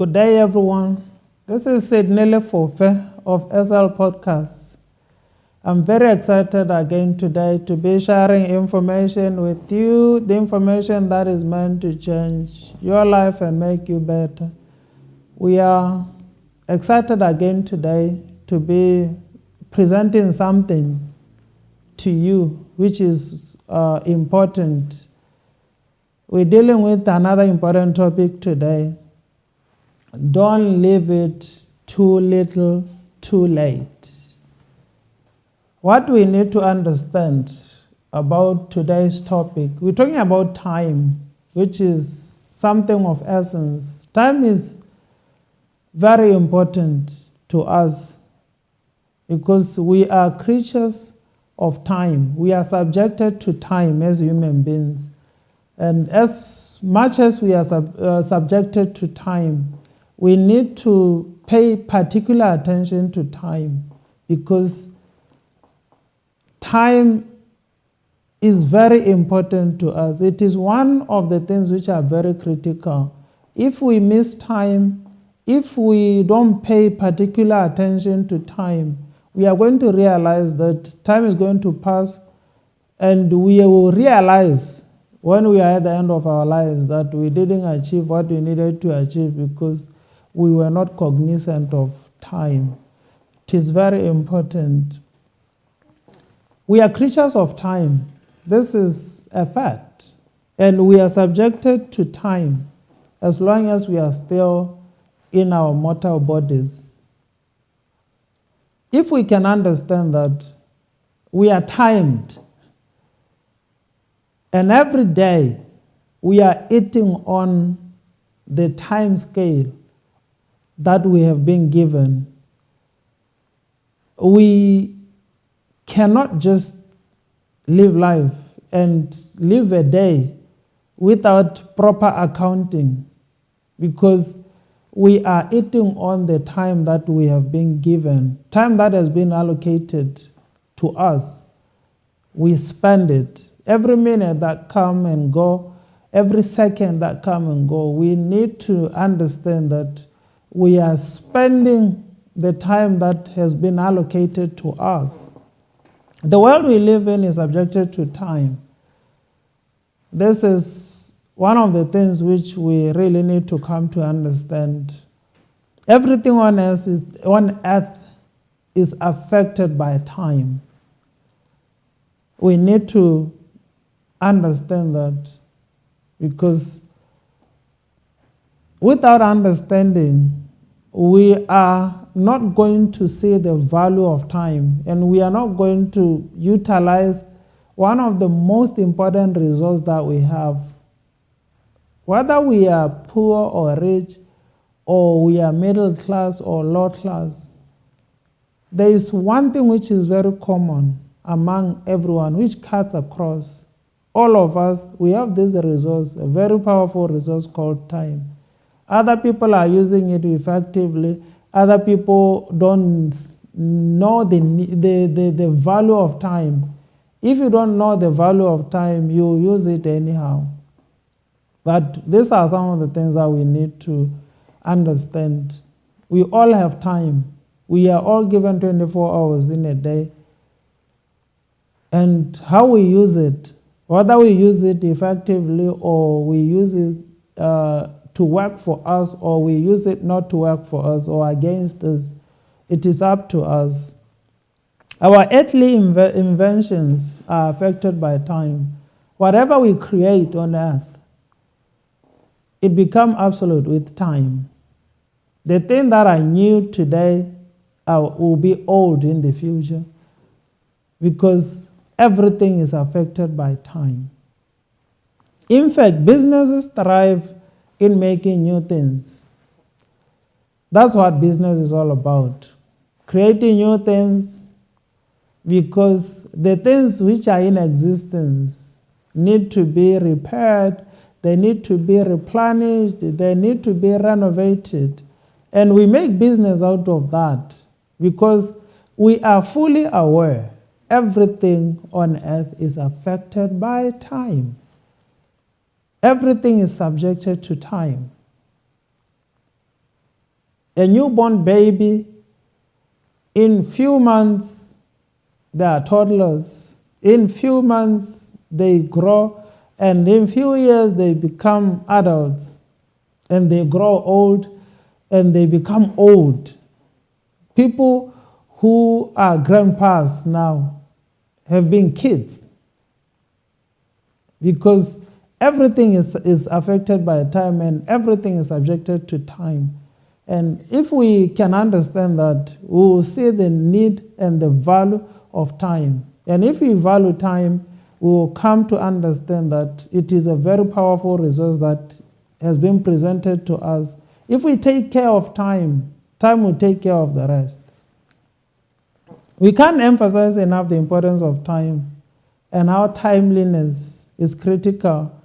Good day, everyone. This is Sidney Fofe of SL Podcasts. I'm very excited again today to be sharing information with you, the information that is meant to change your life and make you better. We are excited again today to be presenting something to you which is important. We're dealing with another important topic today. Don't leave it too little, too late. What we need to understand about today's topic, we're talking about time, which is something of essence. Time is very important to us because we are creatures of time. We are subjected to time as human beings. And as much as we are subjected to time, we need to pay particular attention to time because time is very important to us. It is one of the things which are very critical. If we miss time, if we don't pay particular attention to time, we are going to realize that time is going to pass, and we will realize when we are at the end of our lives that we didn't achieve what we needed to achieve because we were not cognizant of time. It is very important. We are creatures of time. This is a fact. And we are subjected to time as long as we are still in our mortal bodies. If we can understand that we are timed, and every day we are eating on the time scale that we have been given, we cannot just live life and live a day without proper accounting because we are eating on the time that we have been given, time that has been allocated to us. We spend it. Every minute that come and go, every second that come and go, we need to understand that we are spending the time that has been allocated to us. The world we live in is subjected to time. This is one of the things which we really need to come to understand. Everything on earth is affected by time. We need to understand that because without understanding, we are not going to see the value of time, and we are not going to utilize one of the most important resources that we have. Whether we are poor or rich, or we are middle class or low class, there is one thing which is very common among everyone, which cuts across. All of us, we have this resource, a very powerful resource called time. Other people are using it effectively. Other people don't know the value of time. If you don't know the value of time, you use it anyhow. But these are some of the things that we need to understand. We all have time. We are all given 24 hours in a day. And how we use it, whether we use it effectively or we use it to work for us, or we use it not to work for us or against us, it is up to us. Our earthly inventions are affected by time. Whatever we create on earth, it becomes absolute with time. The thing that are new today will be old in the future because everything is affected by time. In fact, businesses thrive in making new things. That's what business is all about. Creating new things, because the things which are in existence need to be repaired, they need to be replenished, they need to be renovated. And we make business out of that because we are fully aware everything on earth is affected by time. Everything is subjected to time. A newborn baby, in few months, they are toddlers. In few months, they grow, and in few years, they become adults, and they grow old, and they become old. People who are grandpas now have been kids, because everything is affected by time, and everything is subjected to time. And if we can understand that, we will see the need and the value of time. And if we value time, we will come to understand that it is a very powerful resource that has been presented to us. If we take care of time, time will take care of the rest. We can't emphasize enough the importance of time and how timeliness is critical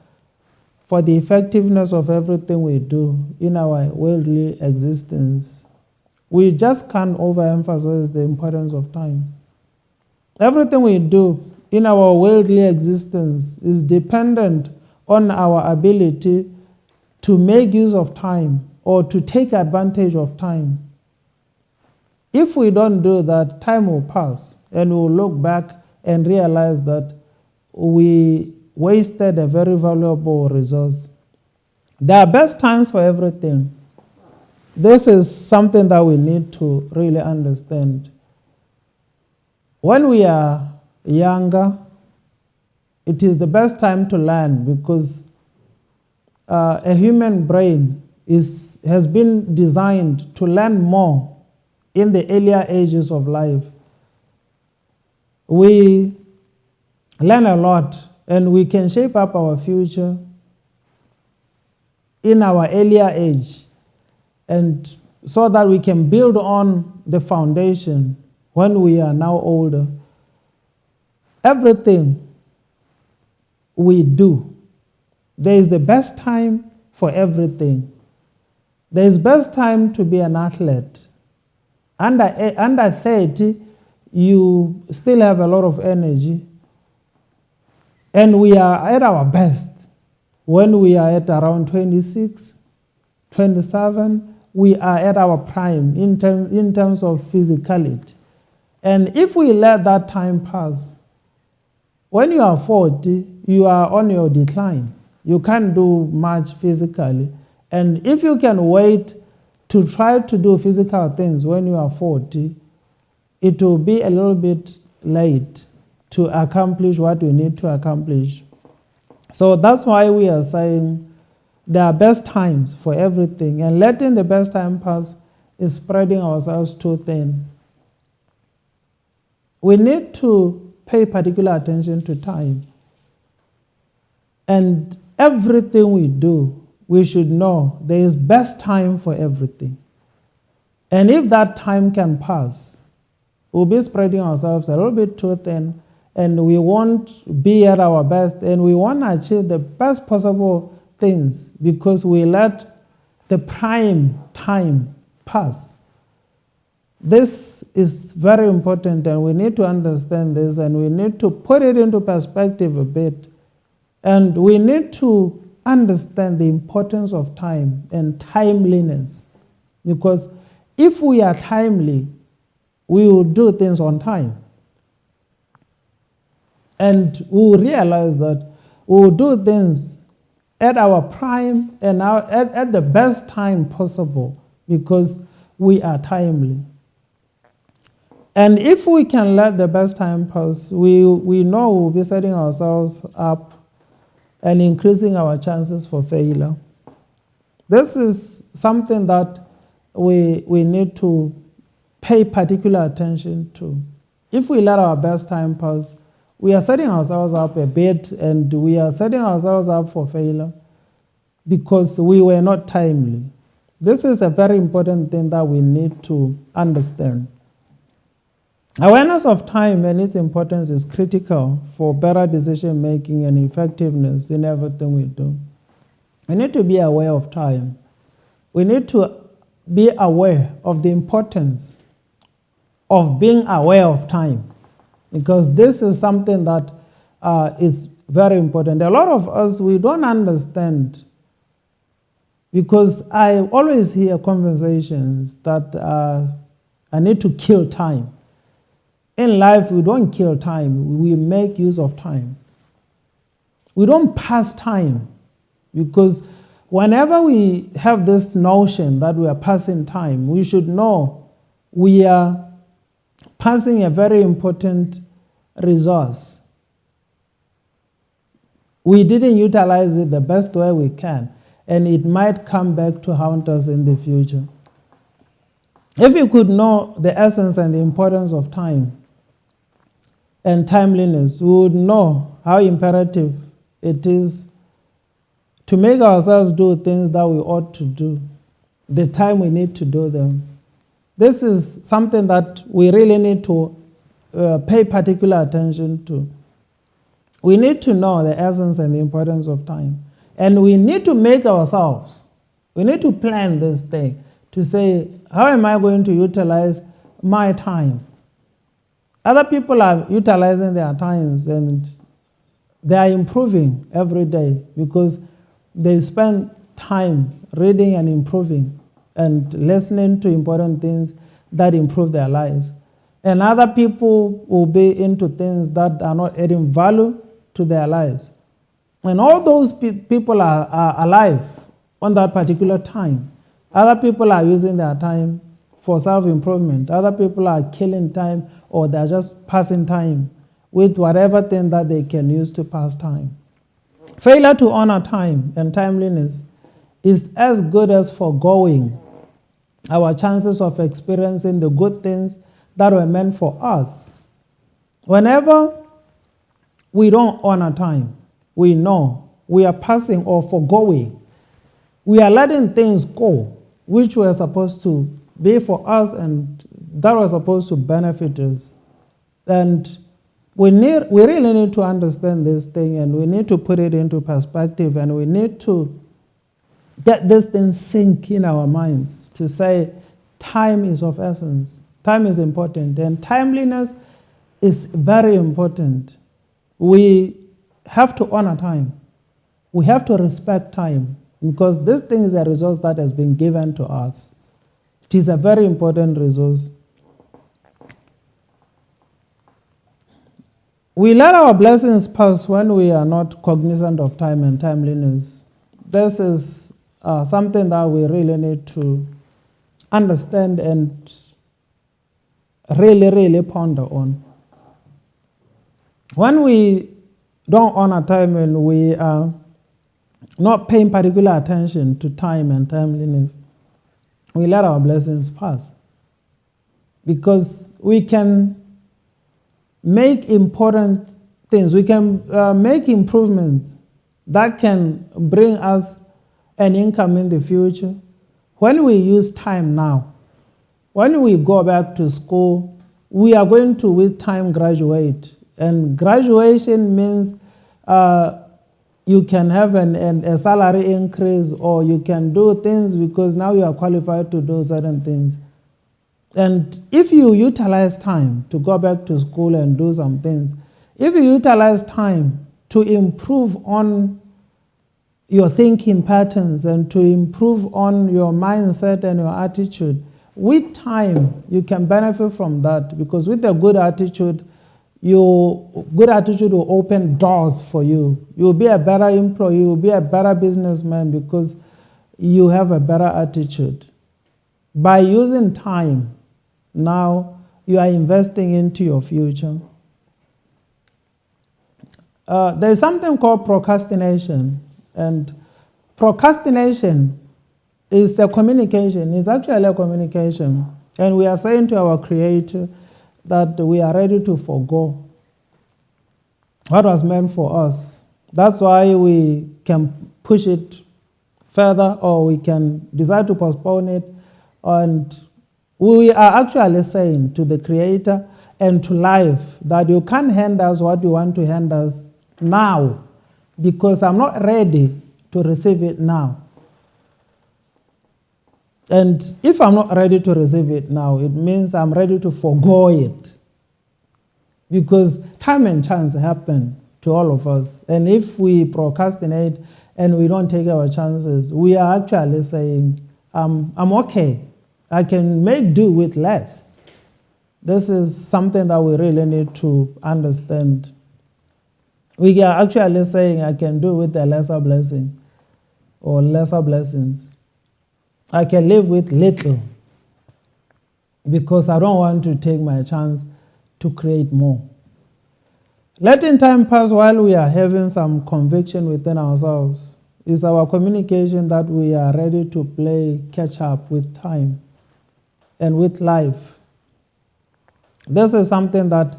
for the effectiveness of everything we do in our worldly existence. We just can't overemphasize the importance of time. Everything we do in our worldly existence is dependent on our ability to make use of time or to take advantage of time. If we don't do that, time will pass, and we'll look back and realize that we wasted a very valuable resource. There are best times for everything. This is something that we need to really understand. When we are younger, it is the best time to learn, because a human brain has been designed to learn more in the earlier ages of life. We learn a lot, and we can shape up our future in our earlier age, and so that we can build on the foundation when we are now older. Everything we do, there is the best time for everything. There is best time to be an athlete. Under 30, you still have a lot of energy. And we are at our best when we are at around 26, 27. We are at our prime in terms of physicality. And if we let that time pass, when you are 40, you are on your decline. You can't do much physically. And if you can wait to try to do physical things when you are 40, it will be a little bit late to accomplish what we need to accomplish. So that's why we are saying there are best times for everything, and letting the best time pass is spreading ourselves too thin. We need to pay particular attention to time. And everything we do, we should know there is best time for everything. And if that time can pass, we'll be spreading ourselves a little bit too thin, and we won't be at our best, and we won't achieve the best possible things because we let the prime time pass. This is very important, and we need to understand this, and we need to put it into perspective a bit. And we need to understand the importance of time and timeliness. Because if we are timely, we will do things on time. And we will realize that we will do things at our prime and at the best time possible, because we are timely. And if we can let the best time pass, we know we'll be setting ourselves up and increasing our chances for failure. This is something that we need to pay particular attention to. If we let our best time pass, we are setting ourselves up a bit, and we are setting ourselves up for failure because we were not timely. This is a very important thing that we need to understand. Awareness of time and its importance is critical for better decision making and effectiveness in everything we do. We need to be aware of time. We need to be aware of the importance of being aware of time, because this is something that is very important. A lot of us, we don't understand Because I always hear conversations that I need to kill time. In life, we don't kill time, we make use of time. We don't pass time, because whenever we have this notion that we are passing time, we should know we are passing a very important resource. We didn't utilize it the best way we can, and it might come back to haunt us in the future. If you could know the essence and the importance of time and timeliness, we would know how imperative it is to make ourselves do things that we ought to do, the time we need to do them. This is something that we really need to pay particular attention to. We need to know the essence and the importance of time. And we need to make ourselves, we need to plan this thing to say, how am I going to utilize my time? Other people are utilizing their times and they are improving every day because they spend time reading and improving and listening to important things that improve their lives. And other people will be into things that are not adding value to their lives. And all those people are alive on that particular time. Other people are using their time for self-improvement. Other people are killing time, or they're just passing time with whatever thing that they can use to pass time. Failure to honor time and timeliness is as good as foregoing our chances of experiencing the good things that were meant for us. Whenever we don't honor time, we know we are passing or foregoing. We are letting things go which were supposed to be for us and that were supposed to benefit us. And we really need to understand this thing, and we need to put it into perspective, and we need to get this thing sink in our minds to say time is of essence. Time is important, and timeliness is very important. We have to honor time. We have to respect time, because this thing is a resource that has been given to us. It is a very important resource. We let our blessings pass when we are not cognizant of time and timeliness. This is something that we really need to understand and really ponder on. When we don't honor time and we are not paying particular attention to time and timeliness, we let our blessings pass. Because we can make important things, we can make improvements that can bring us an income in the future. When we use time now, when we go back to school, we are going to with time graduate. And graduation means you can have a salary increase, or you can do things because now you are qualified to do certain things. And if you utilize time to go back to school and do some things, if you utilize time to improve on your thinking patterns and to improve on your mindset and your attitude, with time you can benefit from that, because with a good attitude, your good attitude will open doors for you. You will be a better employee, you will be a better businessman because you have a better attitude. By using time, now you are investing into your future. There is something called procrastination, and procrastination is a communication. It's actually a communication, and we are saying to our Creator that we are ready to forego what was meant for us. That's why we can push it further, or we can decide to postpone it, and we are actually saying to the Creator and to life that you can't hand us what you want to hand us now, because I'm not ready to receive it now. And if I'm not ready to receive it now, it means I'm ready to forego it. Because time and chance happen to all of us. And if we procrastinate and we don't take our chances, we are actually saying, I'm okay. I can make do with less. This is something that we really need to understand. We are actually saying, I can do with a lesser blessing or lesser blessings. I can live with little because I don't want to take my chance to create more. Letting time pass while we are having some conviction within ourselves is our communication that we are ready to play catch up with time and with life. This is something that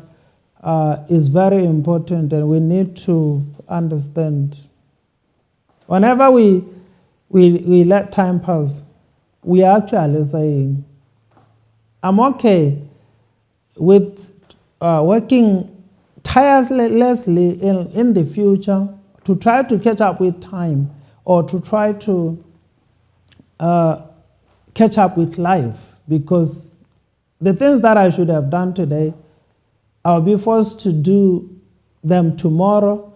is very important, and we need to understand. Whenever we let time pass, we are actually saying, I'm okay with working tirelessly in the future to try to catch up with time, or to try to catch up with life, because the things that I should have done today, I'll be forced to do them tomorrow,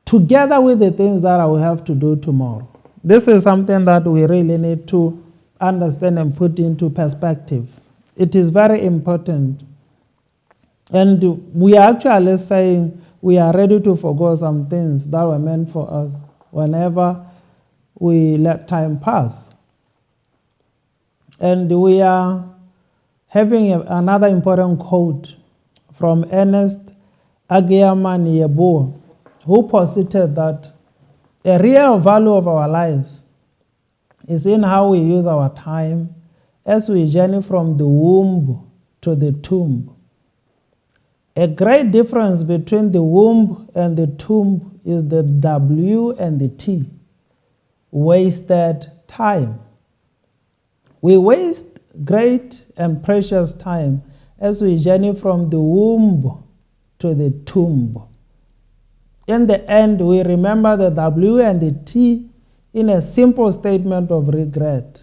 together with the things that I will have to do tomorrow. This is something that we really need to understand and put into perspective. It is very important. And we are actually saying we are ready to forgo some things that were meant for us whenever we let time pass. And we are having another important quote from Ernest Agyemang Yeboah, who posited that the real value of our lives is in how we use our time as we journey from the womb to the tomb. A great difference between the womb and the tomb is the W and the T, wasted time. We waste great and precious time as we journey from the womb to the tomb. In the end, we remember the W and the T in a simple statement of regret.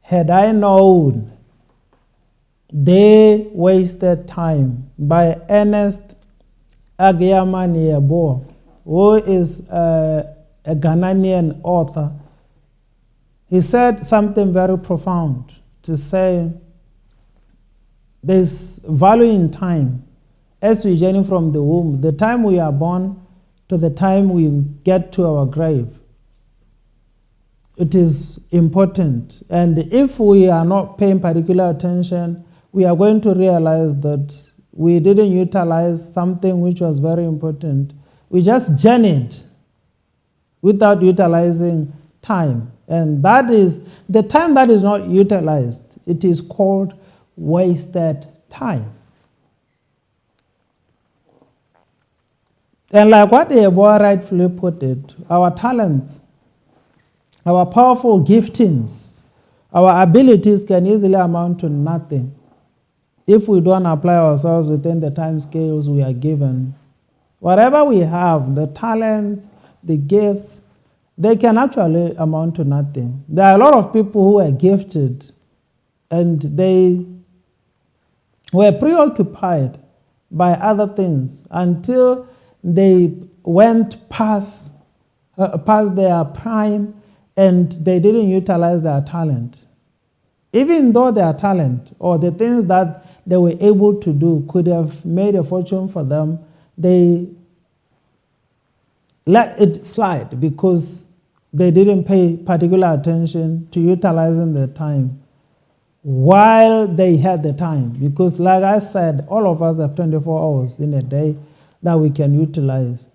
Had I known, they wasted time, by Ernest Agyemang Yeboah, who is a Ghanaian author. He said something very profound, to say there's value in time as we journey from the womb, the time we are born to the time we get to our grave. It is important, and if we are not paying particular attention, we are going to realize that we didn't utilize something which was very important. We just journeyed without utilizing time. And that is the time that is not utilized. It is called wasted time. And like what Yeboah rightfully put it, our talents, our powerful giftings, our abilities can easily amount to nothing if we don't apply ourselves within the time scales we are given. Whatever we have, the talents, the gifts, they can actually amount to nothing. There are a lot of people who are gifted and they were preoccupied by other things until they went past their prime and they didn't utilize their talent. Even though their talent or the things that they were able to do could have made a fortune for them, they let it slide because they didn't pay particular attention to utilizing their time while they had the time. Because like I said, all of us have 24 hours in a day that we can utilize.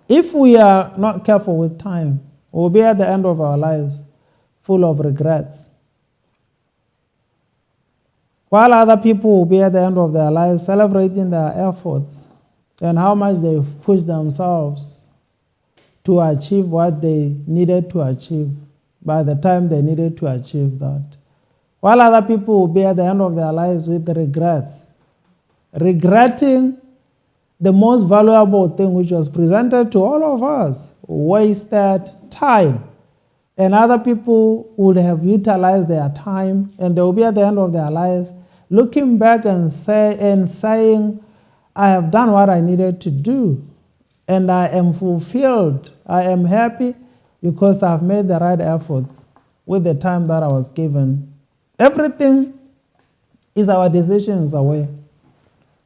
If we are not careful with time, we'll be at the end of our lives full of regrets. While other people will be at the end of their lives celebrating their efforts and how much they've pushed themselves to achieve what they needed to achieve by the time they needed to achieve that. While other people will be at the end of their lives with regrets, regretting the most valuable thing which was presented to all of us, wasted time. And other people would have utilized their time and they will be at the end of their lives looking back and saying, I have done what I needed to do. And I am fulfilled. I am happy because I've made the right efforts with the time that I was given. Everything is our decisions away.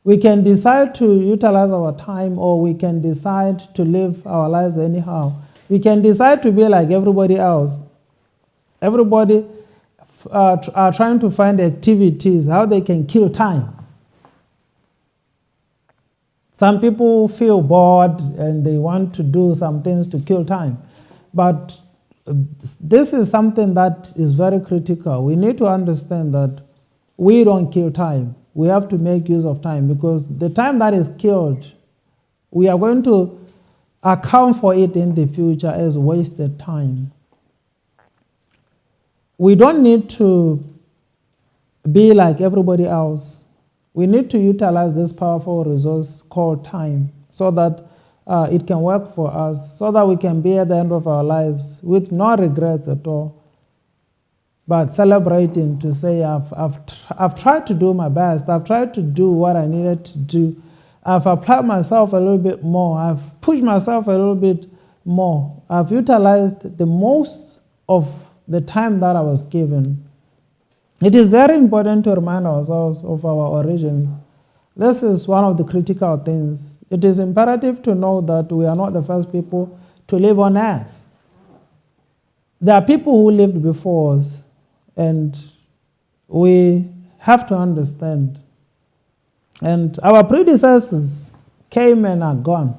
We can decide to utilize our time, or we can decide to live our lives anyhow. We can decide to be like everybody else. Everybody are trying to find activities, how they can kill time. Some people feel bored and they want to do some things to kill time. But this is something that is very critical. We need to understand that we don't kill time. We have to make use of time, because the time that is killed, we are going to account for it in the future as wasted time. We don't need to be like everybody else. We need to utilize this powerful resource called time so that it can work for us, so that we can be at the end of our lives with no regrets at all, but celebrating to say, I've tried to do my best. I've tried to do what I needed to do. I've applied myself a little bit more. I've pushed myself a little bit more. I've utilized the most of the time that I was given. It is very important to remind ourselves of our origins. This is one of the critical things. It is imperative to know that we are not the first people to live on earth. There are people who lived before us, and we have to understand. And our predecessors came and are gone.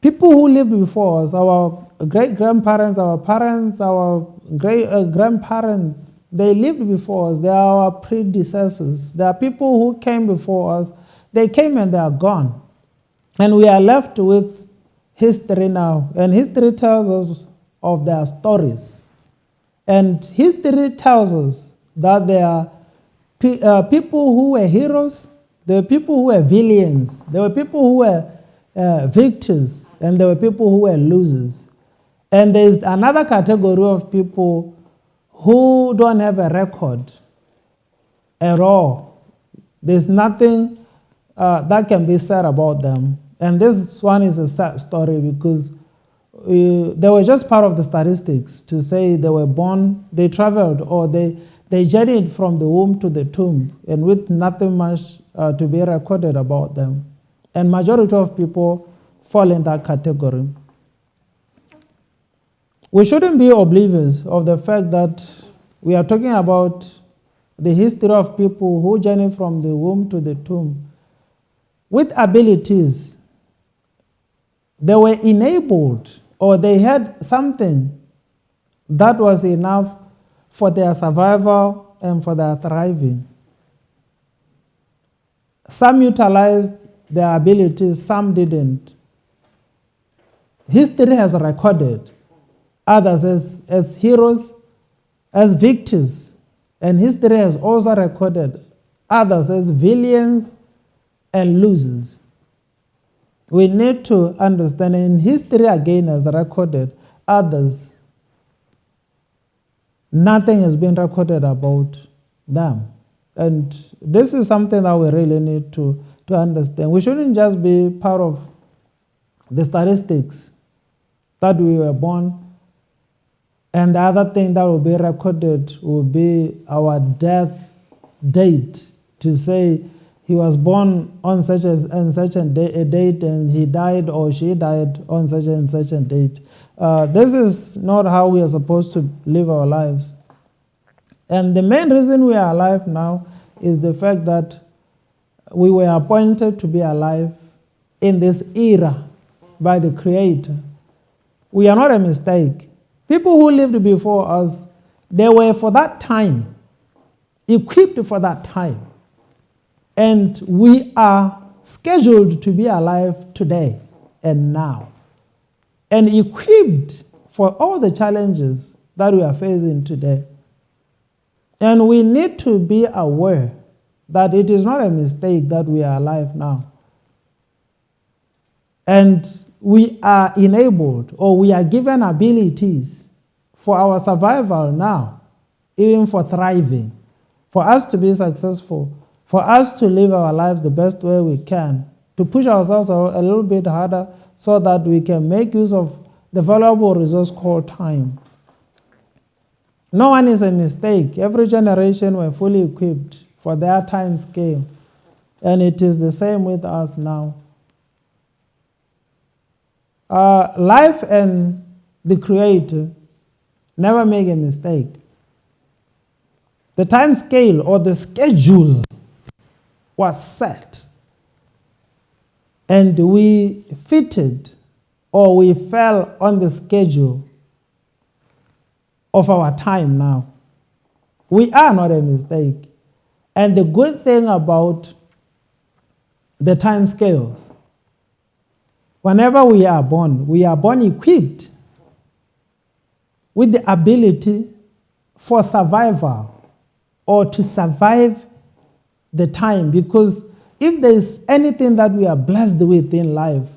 People who lived before us, our great-grandparents, our parents, our great-grandparents, they lived before us. They are our predecessors. There are people who came before us. They came and they are gone. And we are left with history now. And history tells us of their stories. And history tells us that there are people who were heroes, there were people who were villains, there were people who were victors, and there were people who were losers. And there's another category of people who don't have a record at all. There's nothing that can be said about them. And this one is a sad story, because they were just part of the statistics to say they were born, they traveled, or they journeyed from the womb to the tomb, and with nothing much to be recorded about them. And majority of people fall in that category. We shouldn't be oblivious of the fact that we are talking about the history of people who journey from the womb to the tomb with abilities. They were enabled, or they had something that was enough for their survival and for their thriving. Some utilized their abilities, some didn't. History has recorded others as heroes, as victors, and history has also recorded others as villains and losers. We need to understand, and history again has recorded others. Nothing has been recorded about them. And this is something that we really need to understand. We shouldn't just be part of the statistics that we were born, and the other thing that will be recorded will be our death date, to say he was born on such and such a date, and he died or she died on such and such a date. This is not how we are supposed to live our lives. And the main reason we are alive now is the fact that we were appointed to be alive in this era by the Creator. We are not a mistake. People who lived before us, they were for that time, equipped for that time. And we are scheduled to be alive today and now, and equipped for all the challenges that we are facing today. And we need to be aware that it is not a mistake that we are alive now. And we are enabled, or we are given abilities for our survival now, even for thriving, for us to be successful, for us to live our lives the best way we can. to push ourselves a little bit harder so that we can make use of the valuable resource called time. No one is a mistake. Every generation were fully equipped for their time scale. And it is the same with us now. Life and the Creator never make a mistake. The time scale or the schedule was set. And we fitted or we fell on the schedule of our time now. We are not a mistake. And the good thing about the time scales, whenever we are born equipped with the ability for survival or to survive the time. Because if there is anything that we are blessed with in life,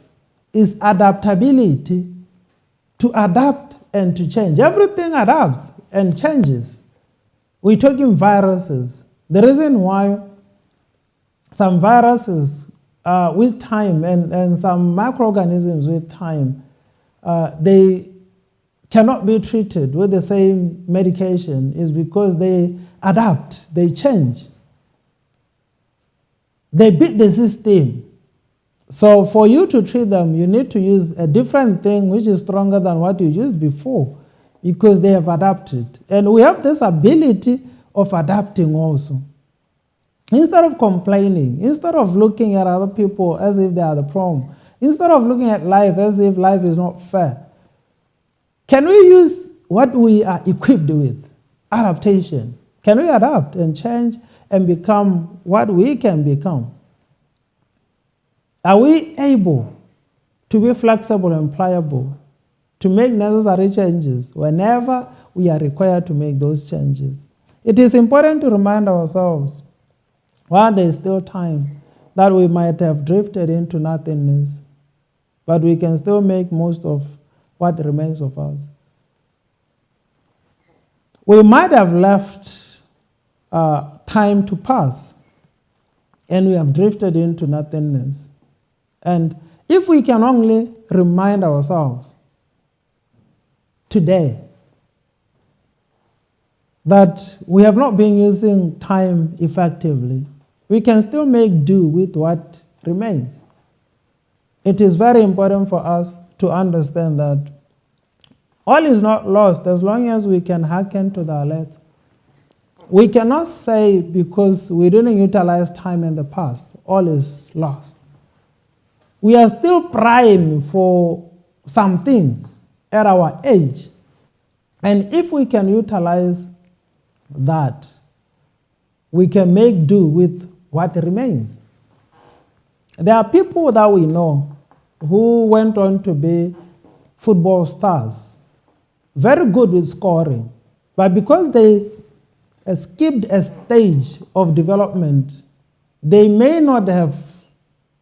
is adaptability, to adapt and to change. Everything adapts and changes. We're talking viruses. The reason why some viruses with time and some microorganisms with time, they cannot be treated with the same medication is because they adapt, they change. They beat the system. So for you to treat them, you need to use a different thing which is stronger than what you used before because they have adapted. And we have this ability of adapting also. Instead of complaining, instead of looking at other people as if they are the problem, instead of looking at life as if life is not fair, can we use what we are equipped with? Adaptation. Can we adapt and change and become what we can become? Are we able to be flexible and pliable, to make necessary changes whenever we are required to make those changes? It is important to remind ourselves, while there is still time, that we might have drifted into nothingness, but we can still make most of what remains of us. We might have left time to pass, and we have drifted into nothingness. And if we can only remind ourselves today that we have not been using time effectively, we can still make do with what remains. It is very important for us to understand that all is not lost as long as we can hearken to the alert. We cannot say because we didn't utilize time in the past, all is lost. We are still prime for some things at our age. And if we can utilize that, we can make do with what remains. There are people that we know who went on to be football stars, very good with scoring, but because they skipped a stage of development, they may not have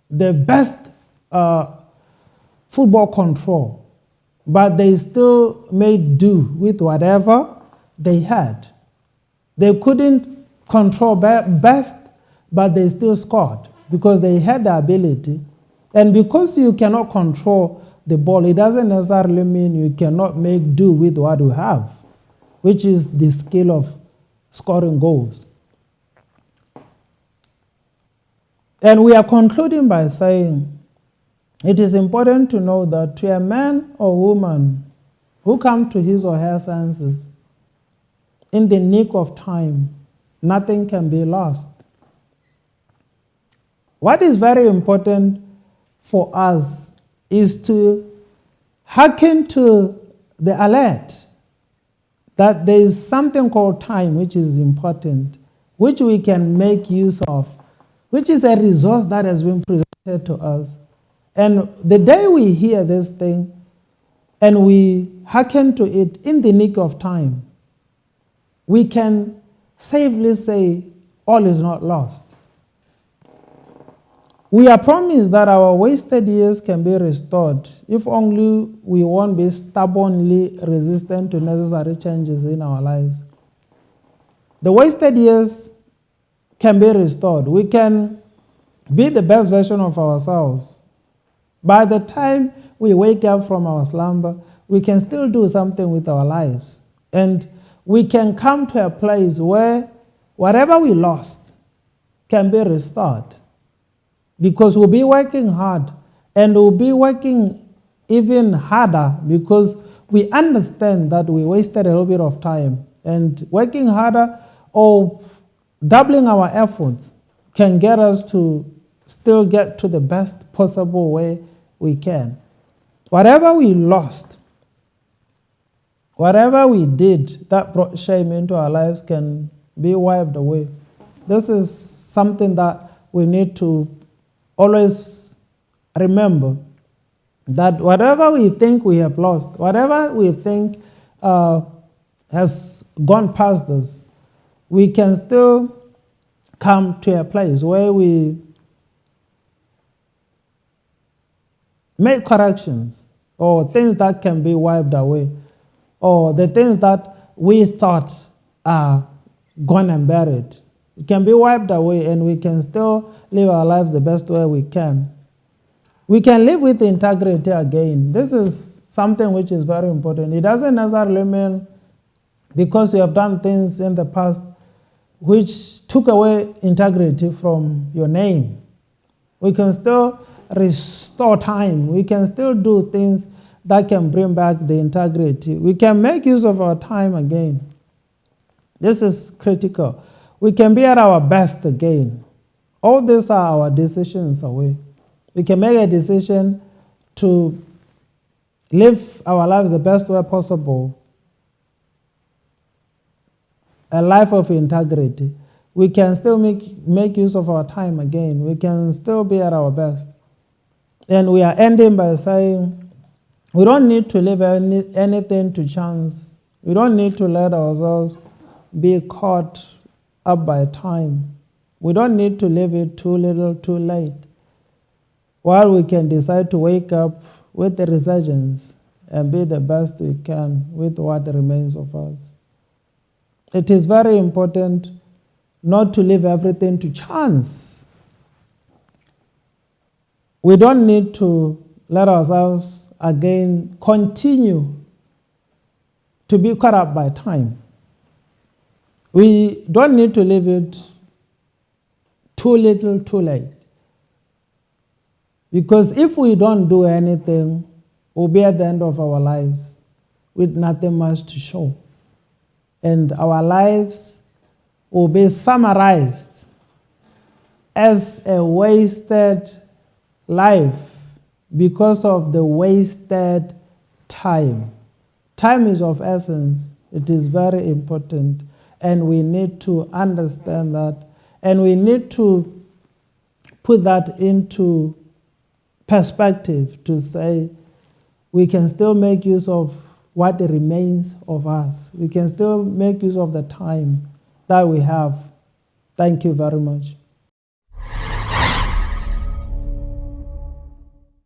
the best football control, but they still made do with whatever they had. They couldn't control best, but they still scored because they had the ability. And because you cannot control the ball, it doesn't necessarily mean you cannot make do with what you have, which is the skill of scoring goals. And we are concluding by saying, it is important to know that to a man or woman who come to his or her senses in the nick of time, nothing can be lost. What is very important for us is to hearken to the alert that there is something called time which is important, which we can make use of, which is a resource that has been presented to us. And the day we hear this thing and we hearken to it in the nick of time, we can safely say all is not lost. We are promised that our wasted years can be restored if only we won't be stubbornly resistant to necessary changes in our lives. The wasted years can be restored. We can be the best version of ourselves. By the time we wake up from our slumber, we can still do something with our lives. And we can come to a place where whatever we lost can be restored. Because we'll be working hard, and we'll be working even harder because we understand that we wasted a little bit of time. And working harder or doubling our efforts can get us to still get to the best possible way we can. Whatever we lost, whatever we did that brought shame into our lives can be wiped away. This is something that we need to always remember, that whatever we think we have lost, whatever we think has gone past us, we can still come to a place where we make corrections, or things that can be wiped away, or the things that we thought are gone and buried. It can be wiped away, and we can still live our lives the best way we can. We can live with integrity again. This is something which is very important. It doesn't necessarily mean because you have done things in the past which took away integrity from your name. We can still restore time. We can still do things that can bring back the integrity. We can make use of our time again. This is critical. We can be at our best again. All these are our decisions away. We can make a decision to live our lives the best way possible, a life of integrity. We can still make use of our time again. We can still be at our best. And we are ending by saying, we don't need to leave anything to chance. We don't need to let ourselves be caught up by time. We don't need to leave it too little, too late. While we can decide to wake up with the resurgence and be the best we can with what remains of us. It is very important not to leave everything to chance. We don't need to let ourselves again continue to be caught up by time. We don't need to leave it too little, too late. Because if we don't do anything, we'll be at the end of our lives with nothing much to show. And our lives will be summarized as a wasted life because of the wasted time. Time is of essence. It is very important. And we need to understand that. And we need to put that into perspective to say we can still make use of what remains of us. We can still make use of the time that we have. Thank you very much.